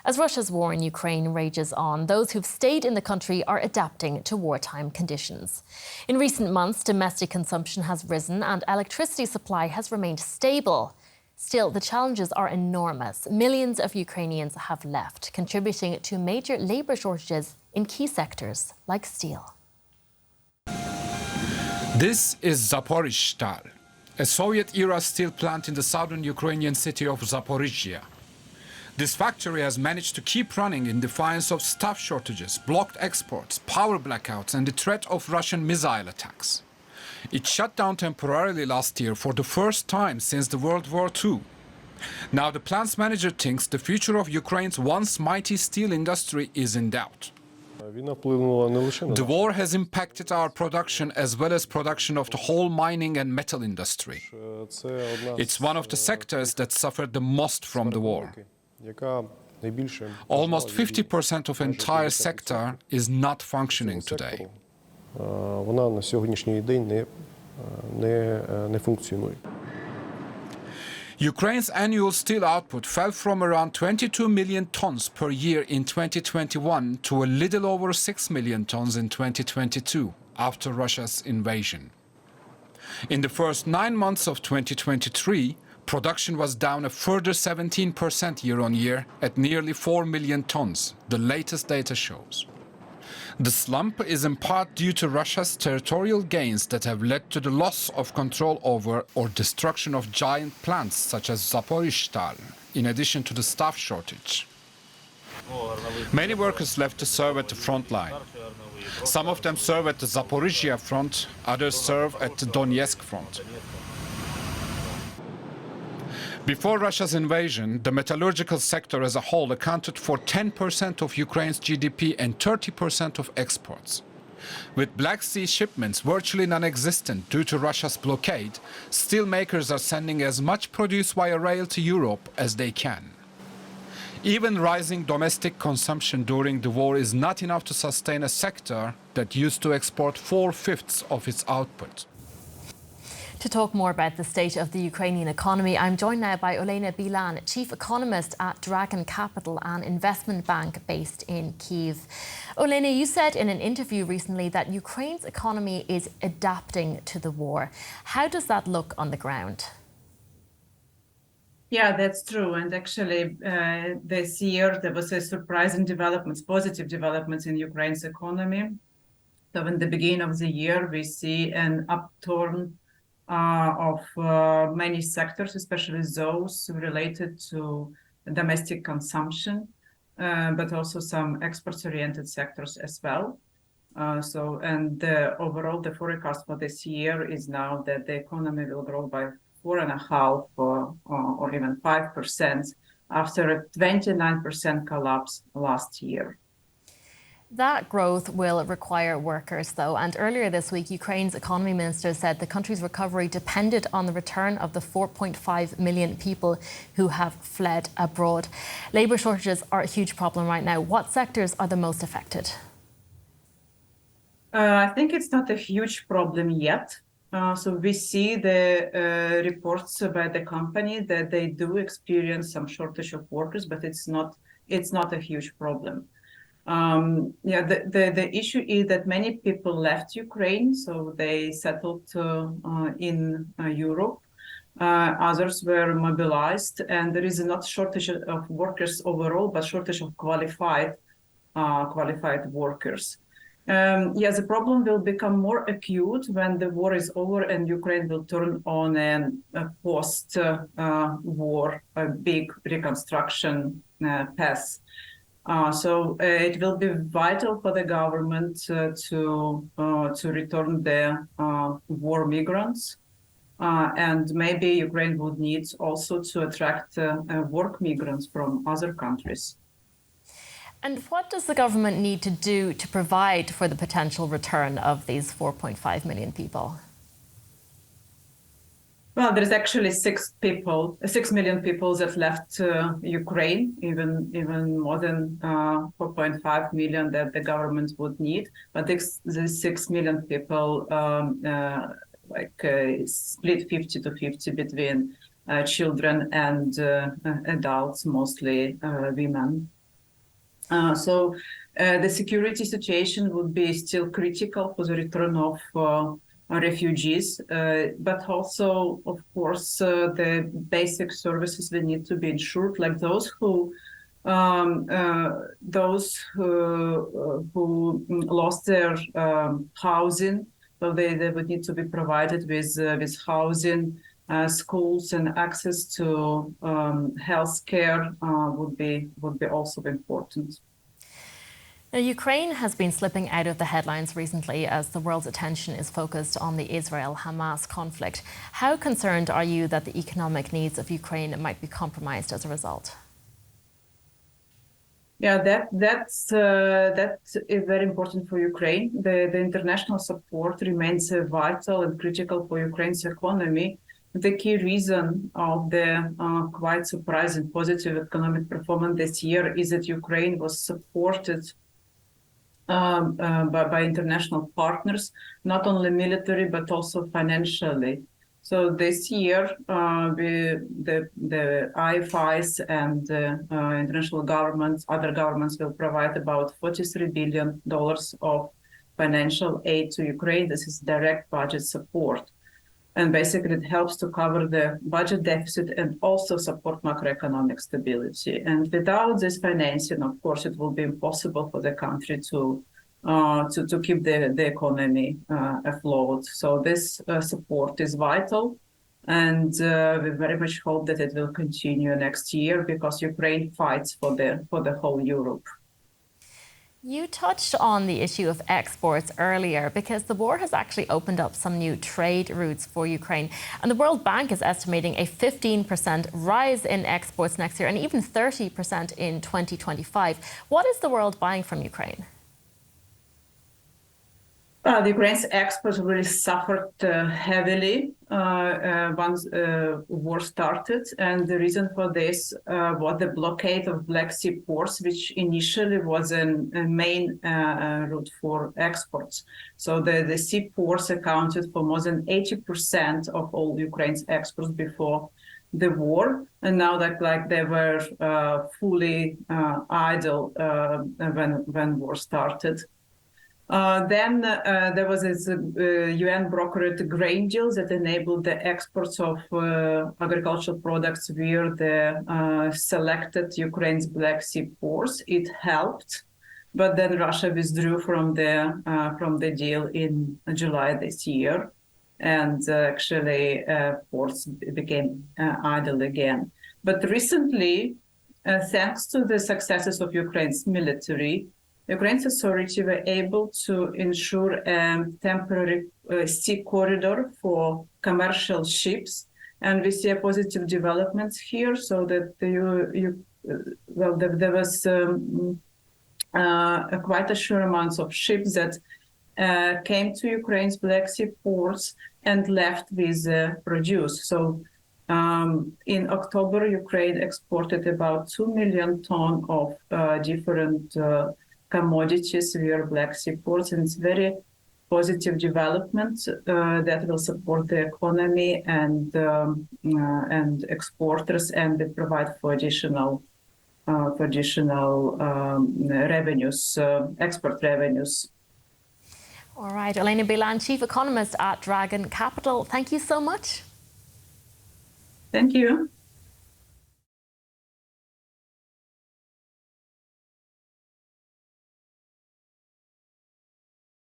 As Russia's war in Ukraine rages on, those who've stayed in the country are adapting to wartime conditions. In recent months, domestic consumption has risen and electricity supply has remained stable. Still, the challenges are enormous. Millions of Ukrainians have left, contributing to major labour shortages in key sectors like steel. This is Zaporizhzhia, a Soviet-era steel plant in the southern Ukrainian city of Zaporizhzhia. This factory has managed to keep running in defiance of staff shortages, blocked exports, power blackouts and the threat of Russian missile attacks. It shut down temporarily last year for the first time since the World War II. Now the plant's manager thinks the future of Ukraine's once mighty steel industry is in doubt. The war has impacted our production as well as production of the whole mining and metal industry. It's one of the sectors that suffered the most from the war. Almost 50% of the entire sector is not functioning today. Ukraine's annual steel output fell from around 22 million tons per year in 2021 to a little over 6 million tons in 2022, after Russia's invasion. In the first 9 months of 2023, production was down a further 17% year-on-year at nearly 4 million tons, the latest data shows. The slump is in part due to Russia's territorial gains that have led to the loss of control over or destruction of giant plants such as Zaporizhzhia, in addition to the staff shortage. Many workers left to serve at the front line. Some of them serve at the Zaporizhzhia front, others serve at the Donetsk front. Before Russia's invasion, the metallurgical sector as a whole accounted for 10% of Ukraine's GDP and 30% of exports. With Black Sea shipments virtually non-existent due to Russia's blockade, steelmakers are sending as much produce via rail to Europe as they can. Even rising domestic consumption during the war is not enough to sustain a sector that used to export 4/5 of its output. To talk more about the state of the Ukrainian economy, I'm joined now by Olena Bilan, Chief Economist at Dragon Capital, an investment bank based in Kyiv. Olena, you said in an interview recently that Ukraine's economy is adapting to the war. How does that look on the ground? Yeah, that's true. And actually, this year there was a surprising developments, positive developments in Ukraine's economy. So in the beginning of the year, we see an upturn of many sectors, especially those related to domestic consumption, but also some exports-oriented sectors as well. Overall, the forecast for this year is now that the economy will grow by 4.5% or even 5% after a 29% collapse last year. That growth will require workers, though, and earlier this week, Ukraine's economy minister said the country's recovery depended on the return of the 4.5 million people who have fled abroad. Labour shortages are a huge problem right now. What sectors are the most affected? I think it's not a huge problem yet. So we see the reports by the company that they do experience some shortage of workers, but it's not a huge problem. The issue is that many people left Ukraine, so they settled in Europe. Others were mobilized, and there is not shortage of workers overall, but shortage of qualified workers. The problem will become more acute when the war is over and Ukraine will turn on a post-war big reconstruction path. So it will be vital for the government to return the war migrants, and maybe Ukraine would need also to attract work migrants from other countries. And what does the government need to do to provide for the potential return of these 4.5 million people? Well, there's actually 6 million people that left Ukraine, even more than 4.5 million that the government would need. But the 6 million people split 50 to 50 between children and adults, mostly women. The security situation would be still critical for the return of refugees, but also, of course, the basic services will need to be ensured, like those who lost their housing, so they would need to be provided with housing, schools, and access to healthcare would be also important. Now, Ukraine has been slipping out of the headlines recently as the world's attention is focused on the Israel-Hamas conflict. How concerned are you that the economic needs of Ukraine might be compromised as a result? Yeah, that's very important for Ukraine. The international support remains vital and critical for Ukraine's economy. The key reason of the quite surprising positive economic performance this year is that Ukraine was supported by international partners, not only military but also financially. So this year, the IFIs and international governments, other governments will provide about $43 billion of financial aid to Ukraine. This is direct budget support. And basically, it helps to cover the budget deficit and also support macroeconomic stability. And without this financing, of course, it will be impossible for the country to keep the economy afloat. So this support is vital, and we very much hope that it will continue next year because Ukraine fights for the whole Europe. You touched on the issue of exports earlier because the war has actually opened up some new trade routes for Ukraine. And the World Bank is estimating a 15% rise in exports next year and even 30% in 2025. What is the world buying from Ukraine? The Ukraine's exports really suffered heavily once war started, and the reason for this was the blockade of Black Sea ports, which initially was a main route for exports. So the sea ports accounted for more than 80% of all Ukraine's exports before the war, and now that they were fully idle when war started. Then there was this UN-brokered grain deal that enabled the exports of agricultural products via the selected Ukraine's Black Sea ports. It helped, but then Russia withdrew from the deal in July this year, and actually ports became idle again. But recently, thanks to the successes of Ukraine's military, Ukraine's authorities were able to ensure a temporary sea corridor for commercial ships, and we see a positive developments here. So that there was quite a sure amounts of ships that came to Ukraine's Black Sea ports and left with produce. So in October, Ukraine exported about 2 million tons of different commodities via Black Sea ports, and it's very positive development that will support the economy and exporters, and they provide for additional revenues, export revenues. All right, Olena Bilan, Chief Economist at Dragon Capital. Thank you so much. Thank you.